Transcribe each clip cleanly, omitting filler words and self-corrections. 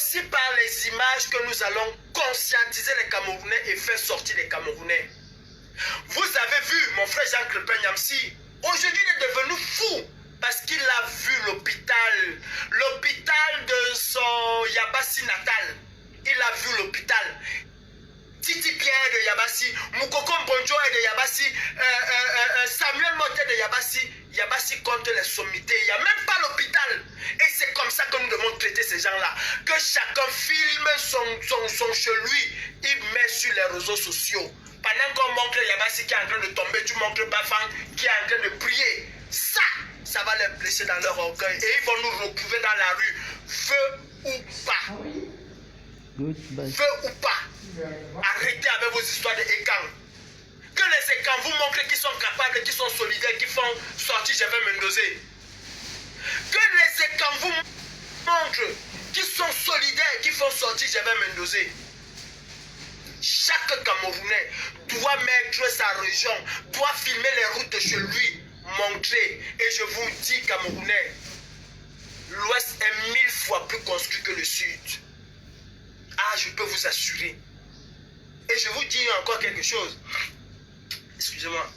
aussi par les images que nous allons conscientiser les Camerounais et faire sortir les Camerounais. Vous avez vu mon frère Jean Crépin Nyamsi. Aujourd'hui, il est devenu fou parce qu'il a vu l'hôpital de son Yabassi natal. Il a vu l'hôpital. Titi Pierre de Yabassi, Moukoko Mbonjo de Yabassi, Samuel Motet de Yabassi. Yabassi contre les sommités. Il n'y a même pas l'hôpital. Et c'est comme ça que nous devons traiter ces gens-là. Que chacun filme son chez lui. Il met sur les réseaux sociaux. Pendant qu'on montre Yabassi qui est en train de tomber, tu montres Bafang qui est en train de prier. Ça va les blesser dans leur orgueil. Et ils vont nous retrouver dans la rue. Feu ou pas. Feu ou pas. Arrêtez avec vos histoires de Ekan. Que les Ekan vous montrent qu'ils sont capables, qu'ils sont solidaires, qu'ils font sortir Gervais Mendozé. Que les Ekan vous montrent qu'ils sont solidaires, qu'ils font sortir Gervais Mendozé. Chaque Camerounais doit mettre sa région, doit filmer les routes de chez lui, montrer. Et je vous dis, Camerounais, l'Ouest est 1000 fois plus construit que le Sud. Ah, je peux vous assurer. Et je vous dis encore quelque chose. Excusez-moi.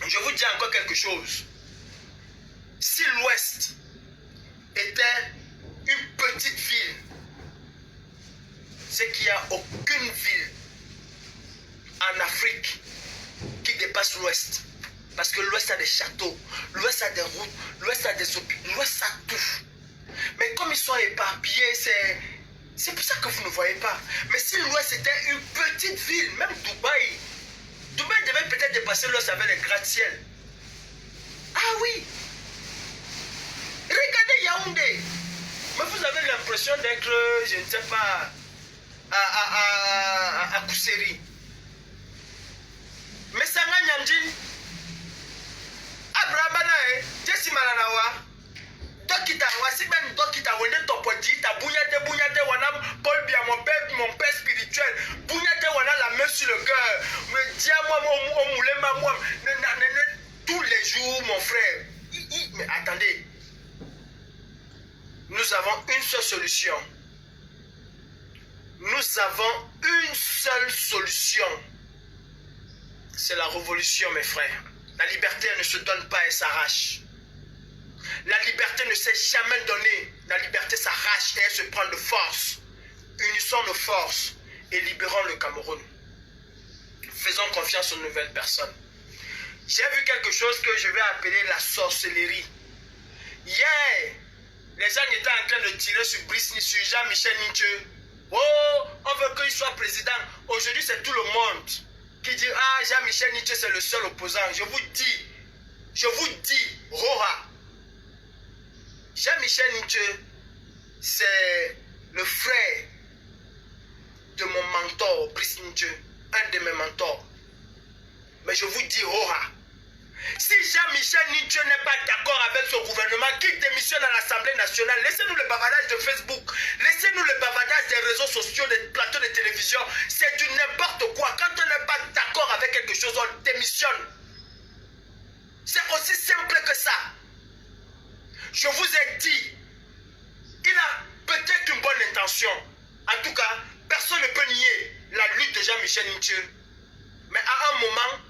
Je vous dis encore quelque chose. Si l'Ouest était une petite ville, c'est qu'il n'y a aucune ville en Afrique qui dépasse l'Ouest. Parce que l'Ouest a des châteaux, l'Ouest a des routes, l'Ouest a des hôpitaux, l'Ouest a tout. Mais comme ils sont éparpillés, c'est pour ça que vous ne voyez pas. Mais si l'Ouest était une petite ville, même Dubaï devait peut-être dépasser l'Ouest avec les gratte-ciel. Ah oui. Regardez Yaoundé. Mais vous avez l'impression d'être, je ne sais pas, à Kousseri. Mais Sanga Nyamdjin, Abraham, Jesse Malanawa, Dokita, Wasiben Dokita, Wende Topodi, Bunyate, Wana, Paul Bia, mon père spirituel, Bunyate, Wana, la main sur le cœur, me dis à moi, tous les jours, mon frère. Mais attendez, nous avons une seule solution. Nous avons une seule solution. C'est la révolution, mes frères. La liberté ne se donne pas, elle s'arrache. La liberté ne s'est jamais donnée. La liberté s'arrache et elle se prend de force. Unissons nos forces et libérons le Cameroun. Faisons confiance aux nouvelles personnes. J'ai vu quelque chose que je vais appeler la sorcellerie. Hier, les gens étaient en train de tirer sur Brisny, sur Jean-Michel Ninche. Oh, on veut qu'il soit président. Aujourd'hui, c'est tout le monde qui dit, ah, Jean-Michel Ninche, c'est le seul opposant. Je vous dis, Roha. Jean-Michel Ninche, c'est le frère de mon mentor, Brice Ninche, un de mes mentors. Mais je vous dis, Roha. Si Jean-Michel Ninche n'est pas d'accord avec ce gouvernement, qu'il démissionne à l'Assemblée nationale, laissez-nous le bavardage de Facebook, laissez-nous le bavardage des réseaux sociaux, des plateaux de télévision. C'est du n'importe quoi. Quand on n'est pas d'accord avec quelque chose, on démissionne. C'est aussi simple que ça. Je vous ai dit, il a peut-être une bonne intention. En tout cas, personne ne peut nier la lutte de Jean-Michel Ninche. Mais à un moment,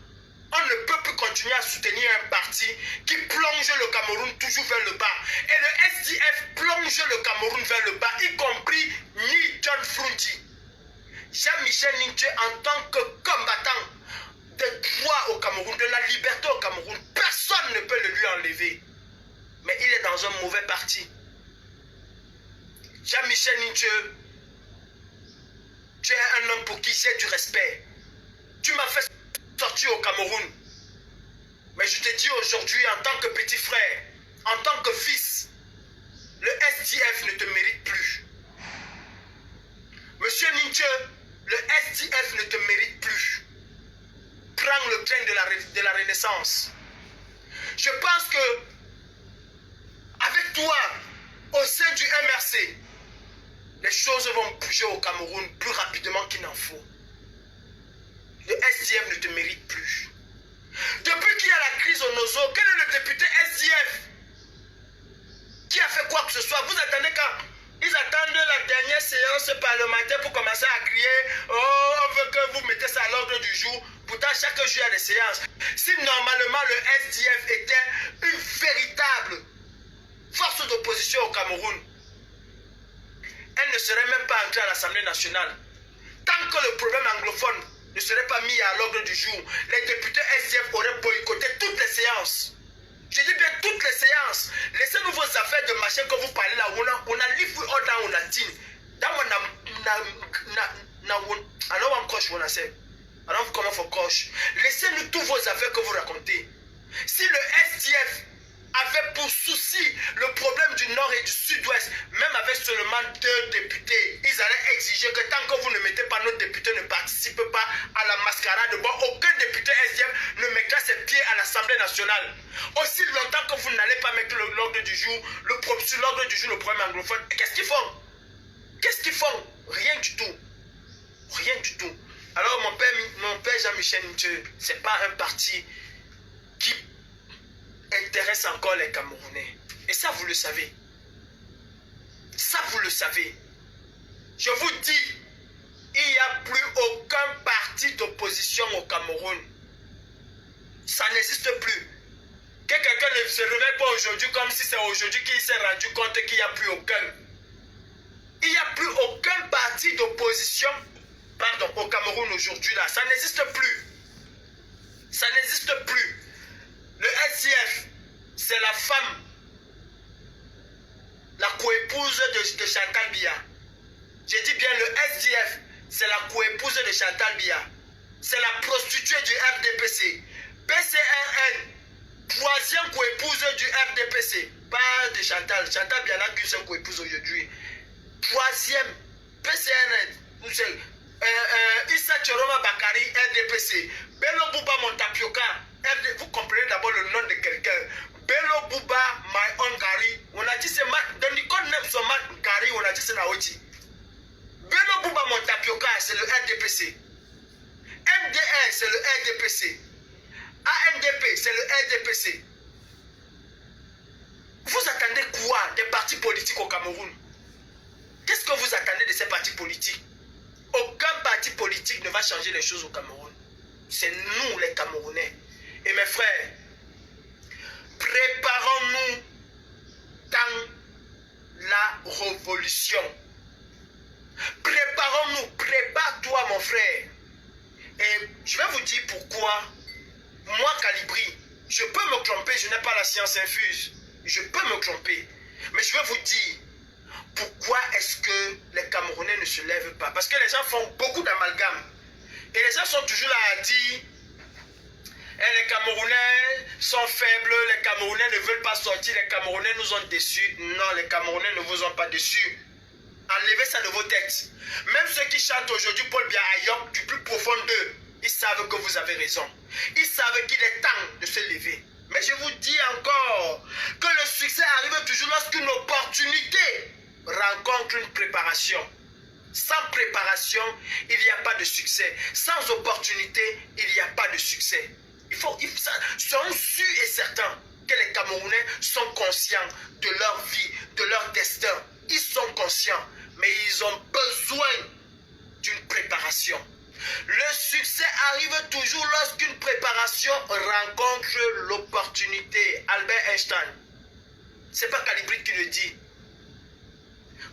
on ne peut plus continuer à soutenir un parti qui plonge le Cameroun toujours vers le bas. Et le SDF plonge le Cameroun vers le bas, y compris Ni John Frundi. Jean-Michel Ninche, en tant que combattant des droits au Cameroun, de la liberté au Cameroun, personne ne peut le lui enlever. Mais il est dans un mauvais parti. Jean-Michel Ninche, tu es un homme pour qui j'ai du respect. Tu m'as fait sortir au Cameroun. Mais je te dis aujourd'hui, en tant que petit frère, en tant que fils, le SDF ne te mérite plus. Monsieur Ninche, le SDF ne te mérite plus. Prends le train de la Renaissance. Je pense que avec toi, au sein du MRC, les choses vont bouger au Cameroun plus rapidement qu'il n'en faut. Le SDF ne te mérite plus. Depuis qu'il y a la crise au Nozo, quel est le député SDF? ce soir. Vous attendez quand? Ils attendent la dernière séance parlementaire pour commencer à crier « Oh, on veut que vous mettez ça à l'ordre du jour. » Pourtant, chaque jour, il y a des séances. Si normalement le SDF était une véritable force d'opposition au Cameroun, elle ne serait même pas entrée à l'Assemblée nationale. Tant que le problème anglophone ne serait pas mis à l'ordre du jour, les députés SDF auraient boycotté toutes les séances. Je dis bien toutes les séances. Laissez-nous vos affaires de machin que vous parlez là. On a live all down on a team. Dans mon I don't want coach, I don't come for coach. Laissez-nous tous vos affaires que vous racontez. Si le SDF avait pour souci le problème du nord et du sud-ouest, même avec seulement 2 députés, ils allaient exiger que tant que vous ne mettez pas nos députés ne participent pas à la mascarade, bon, aucun député SDF ne mettra ses pieds à l'Assemblée nationale. Aussi longtemps que vous n'allez pas mettre l'ordre du jour, sur l'ordre du jour, le problème anglophone, qu'est-ce qu'ils font? Qu'est-ce qu'ils font? Rien du tout. Rien du tout. Alors mon père Jean-Michel Nthieu, c'est pas un parti qui intéresse encore les Camerounais. Et ça, vous le savez. Ça, vous le savez. Je vous dis, il n'y a plus aucun parti d'opposition au Cameroun. Ça n'existe plus. Que quelqu'un ne se réveille pas aujourd'hui comme si c'est aujourd'hui qu'il s'est rendu compte qu'il n'y a plus aucun. Il n'y a plus aucun parti d'opposition, pardon, au Cameroun aujourd'hui là. Ça n'existe plus. Ça n'existe plus. Le SDF, c'est la femme, la coépouse de Chantal Biya. J'ai dit bien le SDF, c'est la coépouse de Chantal Biya. C'est la prostituée du RDPC. PCRN, troisième coépouse du RDPC. Pas de Chantal. Chantal Biya n'a qu'une seule coépouse aujourd'hui. Troisième, PCRN, Issa Choroma Bakari, RDPC. Bello Bouba Montapioka. Vous comprenez d'abord le nom de quelqu'un. Bello Bouba, my own Gary. On a dit c'est dans le code même son Gary, on a dit c'est Naoti. Bello Bouba Montapioka, c'est le RDPC. MDR, c'est le RDPC. ANDP, c'est le RDPC. Vous attendez quoi des partis politiques au Cameroun? Qu'est-ce que vous attendez de ces partis politiques? Aucun parti politique ne va changer les choses au Cameroun. C'est nous les Camerounais. Et mes frères, préparons-nous dans la révolution. Préparons-nous, prépare-toi mon frère. Et je vais vous dire pourquoi, moi Calibri, je peux me tromper, je n'ai pas la science infuse. Je peux me tromper. Mais je vais vous dire, pourquoi est-ce que les Camerounais ne se lèvent pas? Parce que les gens font beaucoup d'amalgames. Et les gens sont toujours là à dire, les Camerounais sont faibles, les Camerounais ne veulent pas sortir, les Camerounais nous ont déçus. Non, les Camerounais ne vous ont pas déçus. Enlevez ça de vos têtes. Même ceux qui chantent aujourd'hui Paul Biya Ayok, du plus profond d'eux, ils savent que vous avez raison. Ils savent qu'il est temps de se lever. Mais je vous dis encore que le succès arrive toujours lorsqu'une opportunité rencontre une préparation. Sans préparation, il n'y a pas de succès. Sans opportunité, il n'y a pas de succès. Soyons sûrs et certains que les Camerounais sont conscients de leur vie, de leur destin. Ils sont conscients, mais ils ont besoin d'une préparation. Le succès arrive toujours lorsqu'une préparation rencontre l'opportunité. Albert Einstein. C'est pas Calibri qui le dit.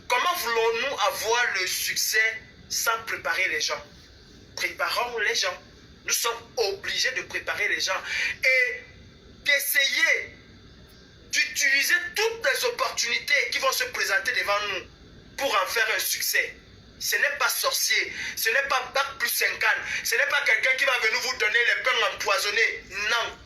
Comment voulons-nous avoir le succès sans préparer les gens? Préparons les gens. Nous sommes obligés de préparer les gens et d'essayer d'utiliser toutes les opportunités qui vont se présenter devant nous pour en faire un succès. Ce n'est pas sorcier, ce n'est pas bac plus 50, ce n'est pas quelqu'un qui va venir vous donner les pains empoisonnés. Non,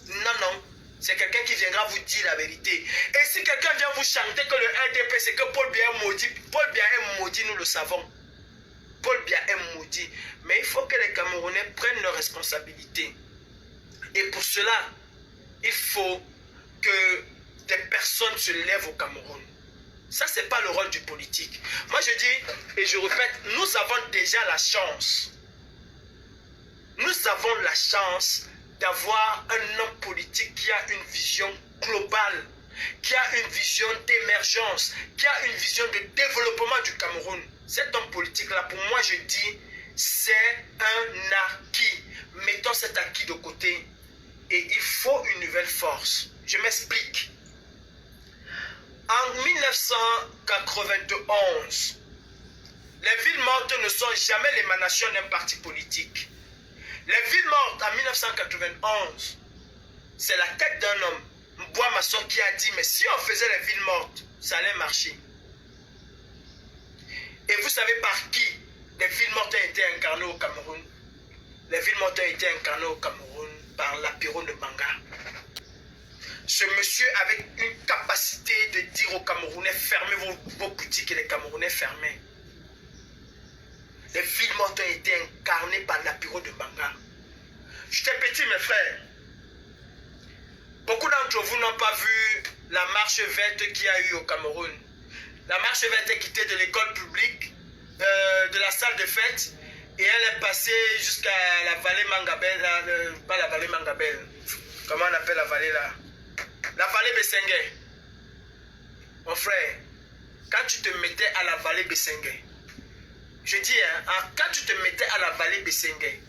non, non. C'est quelqu'un qui viendra vous dire la vérité. Et si quelqu'un vient vous chanter que le RDP, c'est que Paul Biya est maudit. Paul Biya est maudit, nous le savons. Paul Biya est maudit. Mais il faut que les Camerounais prennent leurs responsabilités. Et pour cela, il faut que des personnes se lèvent au Cameroun. Ça, ce n'est pas le rôle du politique. Moi, je dis, et je répète, nous avons déjà la chance. Nous avons la chance d'avoir un homme politique qui a une vision globale, qui a une vision d'émergence, qui a une vision de développement du Cameroun. Cet homme politique-là, pour moi, je dis, c'est un acquis. Mettons cet acquis de côté et il faut une nouvelle force. Je m'explique. En 1991, les villes mortes ne sont jamais l'émanation d'un parti politique. Les villes mortes en 1991, c'est la tête d'un homme, Mboua Masson, qui a dit, mais si on faisait les villes mortes, ça allait marcher. Et vous savez par qui les villes mortes ont été incarnées au Cameroun? Les villes mortes ont été incarnées au Cameroun par l'apéro de Banga. Ce monsieur avec une capacité de dire aux Camerounais, fermez vos boutiques, et les Camerounais fermaient. Les villes mortes ont été incarnées par l'apéro de Banga. J'étais petit, mes frères. Beaucoup d'entre vous n'ont pas vu la marche verte qu'il y a eu au Cameroun. La marche verte est quittée de l'école publique, de la salle de fête, et elle est passée jusqu'à la vallée Mangabel, pas la vallée Mangabel, comment on appelle la vallée là? La vallée Bessengue. Mon frère, quand tu te mettais à la vallée Bessengue, je dis, hein, quand tu te mettais à la vallée Bessengue,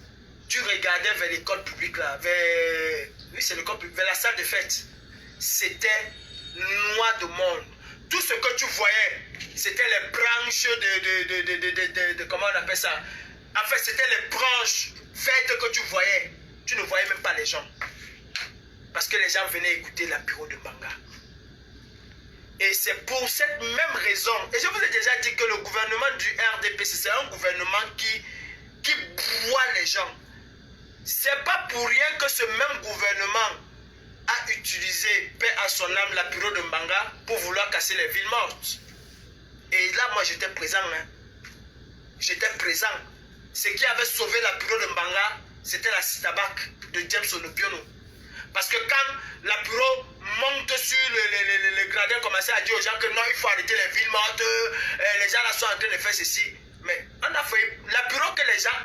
tu regardais vers l'école publique là, oui, c'est l'école publique, vers la salle de fête. C'était noir de monde. Tout ce que tu voyais, c'était les branches de comment on appelle ça? En fait, c'était les branches vertes que tu voyais. Tu ne voyais même pas les gens. Parce que les gens venaient écouter l'apéro de Banga. Et c'est pour cette même raison. Et je vous ai déjà dit que le gouvernement du RDPC, c'est un gouvernement qui broie les gens. C'est pas pour rien que ce même gouvernement a utilisé, paix à son âme, l'apéro de Banga pour vouloir casser les villes mortes. Et là, moi, j'étais présent. Hein. J'étais présent. Ce qui avait sauvé l'apéro de Banga, c'était la Citabac de James Onobiono. Parce que quand l'apéro monte sur le gradin, commençait à dire aux gens que non, il faut arrêter les villes mortes, les gens là sont en train de faire ceci. Mais on a fait l'apéro que les gens